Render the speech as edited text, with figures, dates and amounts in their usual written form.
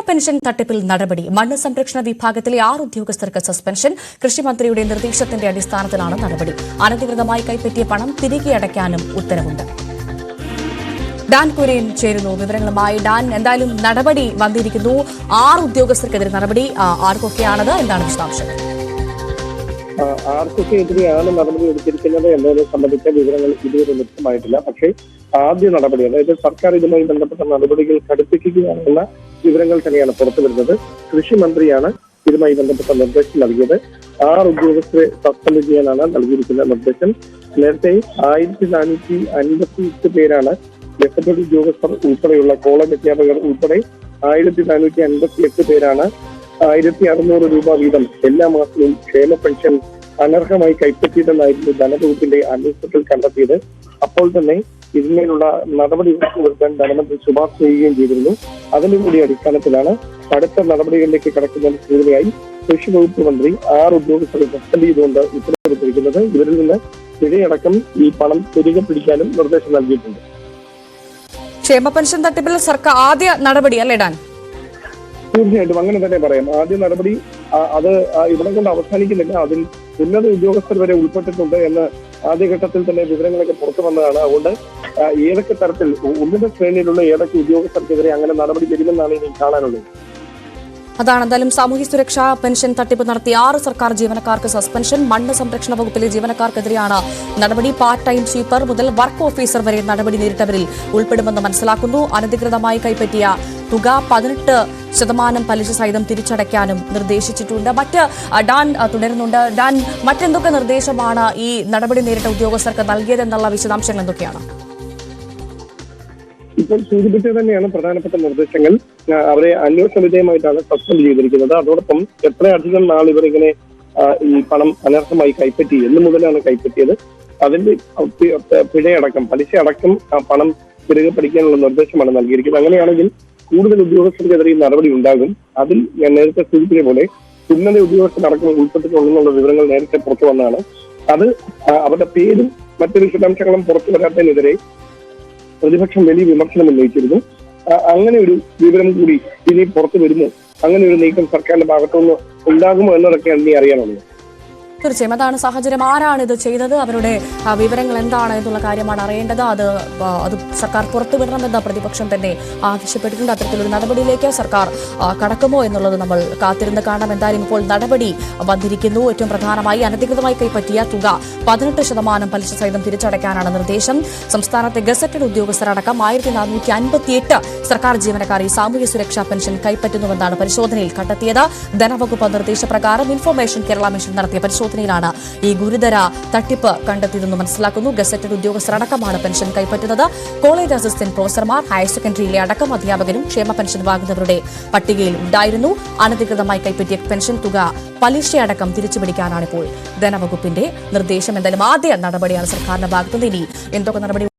Pension തട്ടിപ്പിൽ നടപടി. മണ്ണ് സംരക്ഷണ വിഭാഗത്തിലെ 6 ഉദ്യോഗസ്ഥർക്ക് സസ്പെൻഷൻ. കൃഷിമന്ത്രിയുടെ നിർദ്ദേശത്തിന്റെ അടിസ്ഥാനത്തിലാണ് നടപടി. അനധികൃതമായി കൈപ്പറ്റിയ പണം തിരികെ അടയ്ക്കാനും ഉത്തരവുണ്ട്. ഡാൻ കുര്യൻ ചേരുന്നു വിവരങ്ങളുമായി. ഡാൻ, എന്തായാലും നടപടി വന്നിരിക്കുന്നു. 6 ഉദ്യോഗസ്ഥർക്കെതിരെ നടപടി. ആർക്കൊക്കെയാണത്? എന്താണ് വിശദാംശങ്ങൾ? ആർക്കൊക്കെതിരെയാണ് നടപടി എടുത്തിരിക്കുന്നത് എന്നതിനെ സംബന്ധിച്ച വിവരങ്ങൾ ഇതുവരെ ലഭ്യമായിട്ടില്ല. പക്ഷേ ആദ്യ നടപടി, അതായത് സർക്കാർ ഇതുമായി ബന്ധപ്പെട്ട നടപടികൾ കടുപ്പിക്കുകയാണെന്ന വിവരങ്ങൾ തന്നെയാണ് പുറത്തു വരുന്നത്. കൃഷി മന്ത്രിയാണ് ഇതുമായി ബന്ധപ്പെട്ട നിർദ്ദേശം നൽകിയത്. 6 ഉദ്യോഗസ്ഥരെ സസ്പെൻഡ് ചെയ്യാനാണ് നൽകിയിരിക്കുന്ന നിർദ്ദേശം. നേരത്തെ 1458 പേരാണ് ഗസറ്റഡ് ഉദ്യോഗസ്ഥർ ഉൾപ്പെടെയുള്ള കോളേജ് അധ്യാപകർ ഉൾപ്പെടെ 1458 പേരാണ് 1600 രൂപ വീതം എല്ലാ മാസവും ക്ഷേമ പെൻഷൻ അനർഹമായി കൈപ്പറ്റിയതെന്നായിരുന്നു ധനവകുപ്പിന്റെ അന്വേഷണത്തിൽ കണ്ടെത്തിയത്. അപ്പോൾ തന്നെ ഇതിന്മേലുള്ള നടപടി ഉറപ്പുവരുത്താൻ ധനമന്ത്രി ശുപാർശ ചെയ്യുകയും ചെയ്തിരുന്നു. അതിന്റെ കൂടി അടിസ്ഥാനത്തിലാണ് അടുത്ത നടപടികളിലേക്ക് കടക്കുന്നതിന് സൂചനയായി കൃഷി വകുപ്പ് മന്ത്രി 6 ഉദ്യോഗസ്ഥരെ സസ്പെൻഡ് ചെയ്തുകൊണ്ട് ഉത്തരവിട്ടിരിക്കുന്നത്. ഇവരിൽ നിന്ന് പിഴയടക്കം ഈ പണം തിരികെ പിടിക്കാനും നിർദ്ദേശം നൽകിയിട്ടുണ്ട്. ക്ഷേമ പെൻഷൻ തട്ടിപ്പിൽ സർക്കാർ ആദ്യ നടപടി അല്ലേ ഡാൻ? തീർച്ചയായിട്ടും അങ്ങനെ തന്നെ പറയാം. ആദ്യ നടപടി അത് ഇവിടെ കൊണ്ട് അവസാനിക്കുന്നില്ല. അതിൽ ഉന്നത ഉദ്യോഗസ്ഥർ വരെ ഉൾപ്പെട്ടിട്ടുണ്ട് എന്ന് ആദ്യഘട്ടത്തിൽ തന്നെ വിവരങ്ങളൊക്കെ പുറത്തു വന്നതാണ്. അതുകൊണ്ട് ഏതൊക്കെ തരത്തിൽ ഉന്നത ശ്രേണിയിലുള്ള ഏതൊക്കെ ഉദ്യോഗസ്ഥർക്കെതിരെ അങ്ങനെ നടപടി വരുമെന്നാണ് ഇനി കാണാനുള്ളത്. അതാണ്. എന്തായാലും സാമൂഹ്യ സുരക്ഷാ പെൻഷൻ തട്ടിപ്പ് നടത്തിയ 6 സർക്കാർ ജീവനക്കാർക്ക് സസ്പെൻഷൻ. മണ്ണ് സംരക്ഷണ വകുപ്പിലെ ജീവനക്കാർക്കെതിരെയാണ് നടപടി. പാർട്ട് ടൈം സ്വീപ്പർ മുതൽ വർക്ക് ഓഫീസർ വരെ നടപടി നേരിട്ടവരിൽ ഉൾപ്പെടുമെന്ന് മനസ്സിലാക്കുന്നു. അനധികൃതമായി കൈപ്പറ്റിയ തുക 18% പലിശ സഹിതം തിരിച്ചടയ്ക്കാനും നിർദ്ദേശിച്ചിട്ടുണ്ട്. ഡാൻ തുടരുന്നുണ്ട്. ഡാൻ, മറ്റെന്തൊക്കെ നിർദ്ദേശമാണ് ഈ നടപടി നേരിട്ട ഉദ്യോഗസ്ഥർക്ക് നൽകിയതെന്നുള്ള വിശദാംശങ്ങൾ എന്തൊക്കെയാണ്? ഇപ്പോൾ സൂചിപ്പിച്ചത് തന്നെയാണ് പ്രധാനപ്പെട്ട നിർദ്ദേശങ്ങൾ. അവരെ അന്വേഷണ വിധേയമായിട്ടാണ് സസ്പെൻഡ് ചെയ്തിരിക്കുന്നത്. അതോടൊപ്പം എത്രയധികം നാൾ ഇവരിങ്ങനെ ഈ പണം അനർഹമായി കൈപ്പറ്റി, എന്ന് മുതലാണ് കൈപ്പറ്റിയത്, അതിന്റെ പിഴയടക്കം പലിശ അടക്കം ആ പണം തിരികെ പിടിക്കാനുള്ള നിർദ്ദേശമാണ് നൽകിയിരിക്കുന്നത്. അങ്ങനെയാണെങ്കിൽ കൂടുതൽ ഉദ്യോഗസ്ഥർക്കെതിരെ നടപടി ഉണ്ടാകും. അതിൽ ഞാൻ നേരത്തെ സൂചിപ്പിച്ച പോലെ ഉന്നത ഉദ്യോഗസ്ഥരടക്കം ഉൾപ്പെട്ടിട്ടുണ്ടെന്നുള്ള വിവരങ്ങൾ നേരത്തെ പുറത്തു വന്നതാണ്. അത് അവരുടെ പേരും മറ്റു വിശദാംശങ്ങളും പുറത്തു വരാത്തതിനെതിരെ പ്രതിപക്ഷം വലിയ വിമർശനം ഉന്നയിച്ചിരുന്നു. അങ്ങനെ ഒരു വിവരം കൂടി ഇനി പുറത്തു വരുമോ, അങ്ങനെ ഒരു നീക്കം സർക്കാരിന്റെ ഭാഗത്തുനിന്ന് ഉണ്ടാകുമോ എന്നതൊക്കെയാണ് ഇനി അറിയാനുള്ളത്. തീർച്ചയായും അതാണ് സാഹചര്യം. ആരാണ് ഇത് ചെയ്തത്, അവരുടെ വിവരങ്ങൾ എന്താണ് എന്നുള്ള കാര്യമാണ് അറിയേണ്ടത്. അത് സർക്കാർ പുറത്തുവിടണമെന്ന് പ്രതിപക്ഷം തന്നെ ആവശ്യപ്പെട്ടിട്ടുണ്ട്. അത്തരത്തിലൊരു നടപടിയിലേക്ക് സർക്കാർ കടക്കുമോ എന്നുള്ളത് നമ്മൾ കാത്തിരുന്ന് കാണാം. എന്തായാലും ഇപ്പോൾ നടപടി വന്നിരിക്കുന്നു. ഏറ്റവും പ്രധാനമായി അനധികൃതമായി കൈപ്പറ്റിയ തുക 18% പലിശ സഹിതം തിരിച്ചടയ്ക്കാനാണ് നിർദ്ദേശം. സംസ്ഥാനത്തെ ഗസറ്റഡ് ഉദ്യോഗസ്ഥരടക്കം 1458 സർക്കാർ ജീവനക്കാർ ഈ സാമൂഹ്യ സുരക്ഷാ പെൻഷൻ കൈപ്പറ്റുന്നുവെന്നാണ് പരിശോധനയിൽ കണ്ടെത്തിയത്. ധനവകുപ്പ് നിർദ്ദേശപ്രകാരം ഇൻഫർമേഷൻ കേരള മിഷൻ നടത്തിയ പരിശോധനയിലാണ് ഈ ഗുരുതര തട്ടിപ്പ് കണ്ടെത്തിയതെന്ന് മനസ്സിലാക്കുന്നു. ഗസറ്റഡ് ഉദ്യോഗസ്ഥരടക്കമാണ് പെൻഷൻ കൈപ്പറ്റുന്നത്. കോളേജ് അസിസ്റ്റന്റ് പ്രൊഫസർമാർ, ഹയർ സെക്കൻഡറിയിലെ അടക്കം അധ്യാപകരും ക്ഷേമ പെൻഷൻ വാങ്ങുന്നവരുടെ പട്ടികയിൽ ഉണ്ടായിരുന്നു. അനധികൃതമായി കൈപ്പറ്റിയ പെൻഷൻ തുക പലിശയടക്കം തിരിച്ചുപിടിക്കാനാണ് ഇപ്പോൾ ധനവകുപ്പിന്റെ നിർദ്ദേശം. എന്തായാലും ആദ്യ നടപടിയാണ് സർക്കാരിന്റെ ഭാഗത്തുനിന്ന്. ഇനി എന്തൊക്കെ നടപടി